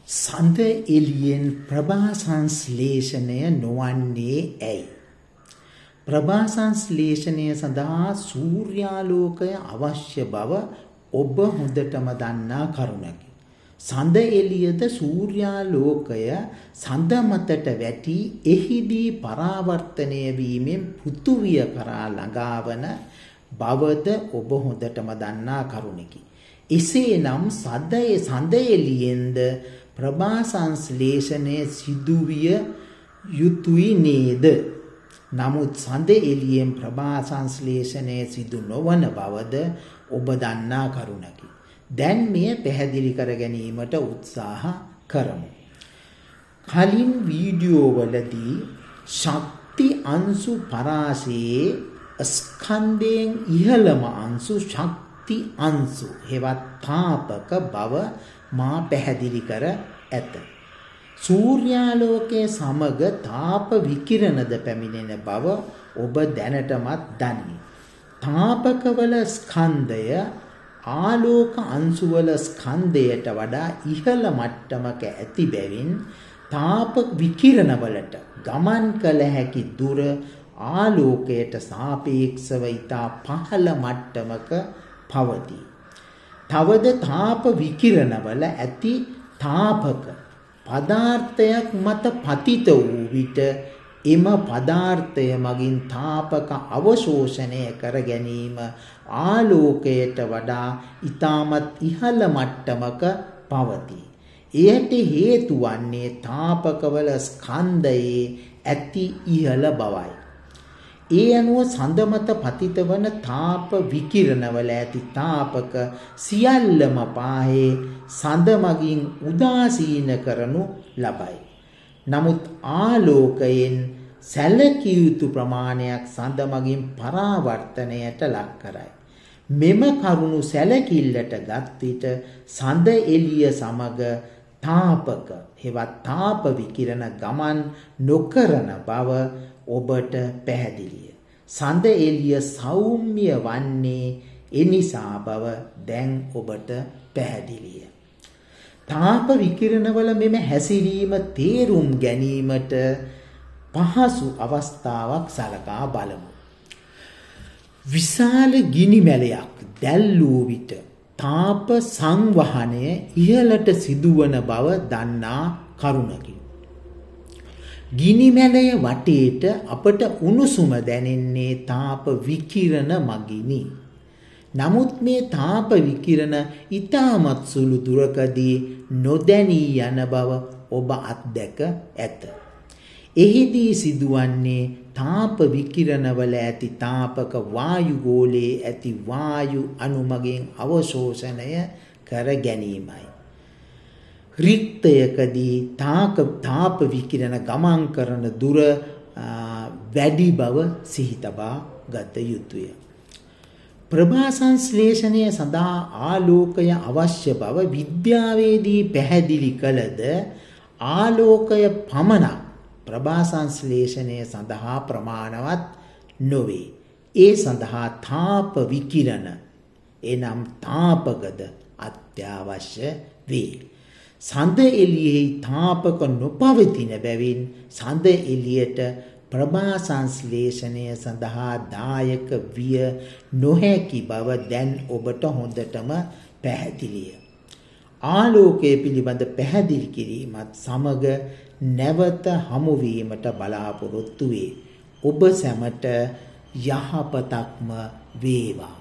සඳ එළියෙන් ප්‍රභා සංශ්ලේෂණය නොවන්නේ ඇයි? ප්‍රභා සංශ්ලේෂණය සඳහා සූර්යාලෝකය අවශ්‍ය බව ඔබ හොඳටම දන්නා කරුණකි. සඳ එළියද සූර්යාලෝකය සඳ මතට වැටි එහිදී පරාවර්තනය වීමෙන් පෘථුවිය කරා ළඟාවන බවද ඔබ හොඳටම දන්නා කරුණකි. එසේනම් සඳ එළියෙන්ද ප්‍රභා සංශ්ලේෂණය සිදුවිය යුතුයි නේද? නමුත් සඳ එළියෙන් ප්‍රභා සංශ්ලේෂණය සිදු නොවන බවද ඔබ දන්නා කරුණකි. දැන් මෙය පැහැදිලි කර ගැනීමට උත්සාහ කරමු. කලින් වීඩියෝ වලදී ශක්ති අංශු පරාසයේ ස්කන්ධයෙන් ඉහළම අංශු ශක්ති අංශු හෙවත් තාපක බව මා පැහැදිලි කර ඇත. සූර්යාලෝකයේ සමග තාප විකිරණද පැමිණෙන බව ඔබ දැනටමත් දනී. තාපකවල ස්කන්ධය ආලෝක අංශුවල ස්කන්ධයට වඩා ඉහළ මට්ටමක ඇති බැවින් තාප විකිරණවලට ගමන් කළ හැකි දුර ආලෝකයට සාපේක්ෂව ඉතා පහළ මට්ටමක පවතී. තවද තාප විකිරණවල ඇති තාපක පදාර්ථයක් මත පතිත වූ විට එම පදාර්ථය මගින් තාපක අවශෝෂණය කර ගැනීම ආලෝකයට වඩා ඉතාමත් ඉහළ මට්ටමක පවතී. එයට හේතු වන්නේ තාපකවල ස්කන්ධයේ ඇති ඉහළ බවයි. ඒ අනුව සඳ මත පතිත වන තාප විකිරණවල ඇති තාපක සියල්ලම පාහේ සඳ මගින් උදාසීන කරනු ලබයි. නමුත් ආලෝකයෙන් සැලකිය යුතු ප්‍රමාණයක් සඳ මගින් පරාවර්තනයට ලක් කරයි. මෙම කරුණු සැලකිල්ලට ගත් විට සඳ එළිය සමග තාපක හෙවත් තාප විකිරණ ගමන් නොකරන බව ඔබට පැහැදිලිය. සඳ එළිය සෞම්‍ය වන්නේ එනිසා බව දැන් ඔබට පැහැදිලිය. තාප විකිරණවල මෙම හැසිරීම තේරුම් ගැනීමට පහසු අවස්ථාවක් සලකා බලමු. විශාල ගිනි මැලයක් දැල්වූ විට තාප සංවහනය ඉහළට සිදුවන බව දන්නා කරුණකි. ගිනි මැලය වටේට අපට උණුසුම දැනෙන්නේ තාප විකිරණ මගිනි. නමුත් මේ තාප විකිරණ ඉතාමත් සුළු දුරකදී නොදැනී යන බව ඔබ අත්දැක ඇත. එහිදී සිදුවන්නේ තාප විකිරණවල ඇති තාපක වායුගෝලයේ ඇති වායු අණු මගින් අවශෝෂණය කර ගැනීමයි. රික්තයකදී තාප විකිරණ ගමන් කරන දුර වැඩි බව සිහි තබා ගත යුතුය. ප්‍රභා සංශ්ලේෂණය සඳහා ආලෝකය අවශ්‍ය බව විද්‍යාවේදී පැහැදිලි කළද ආලෝකය පමණක් ප්‍රභා සංශ්ලේෂණය සඳහා ප්‍රමාණවත් නොවේ. ඒ සඳහා තාප විකිරණ එනම් තාපකද අත්‍යවශ්‍ය වේ. සඳ එළියෙහි තාපක නොපවතින බැවින් සඳ එළියට ප්‍රභා සංශ්ලේෂණය සඳහා දායක විය නොහැකි බව දැන් ඔබට හොඳටම පැහැදිලිය. ආලෝකය පිළිබඳ පැහැදිලි කිරීමත් සමග නැවත හමුවීමට බලාපොරොත්තු වේ. ඔබ සැමට යහපතක්ම වේවා.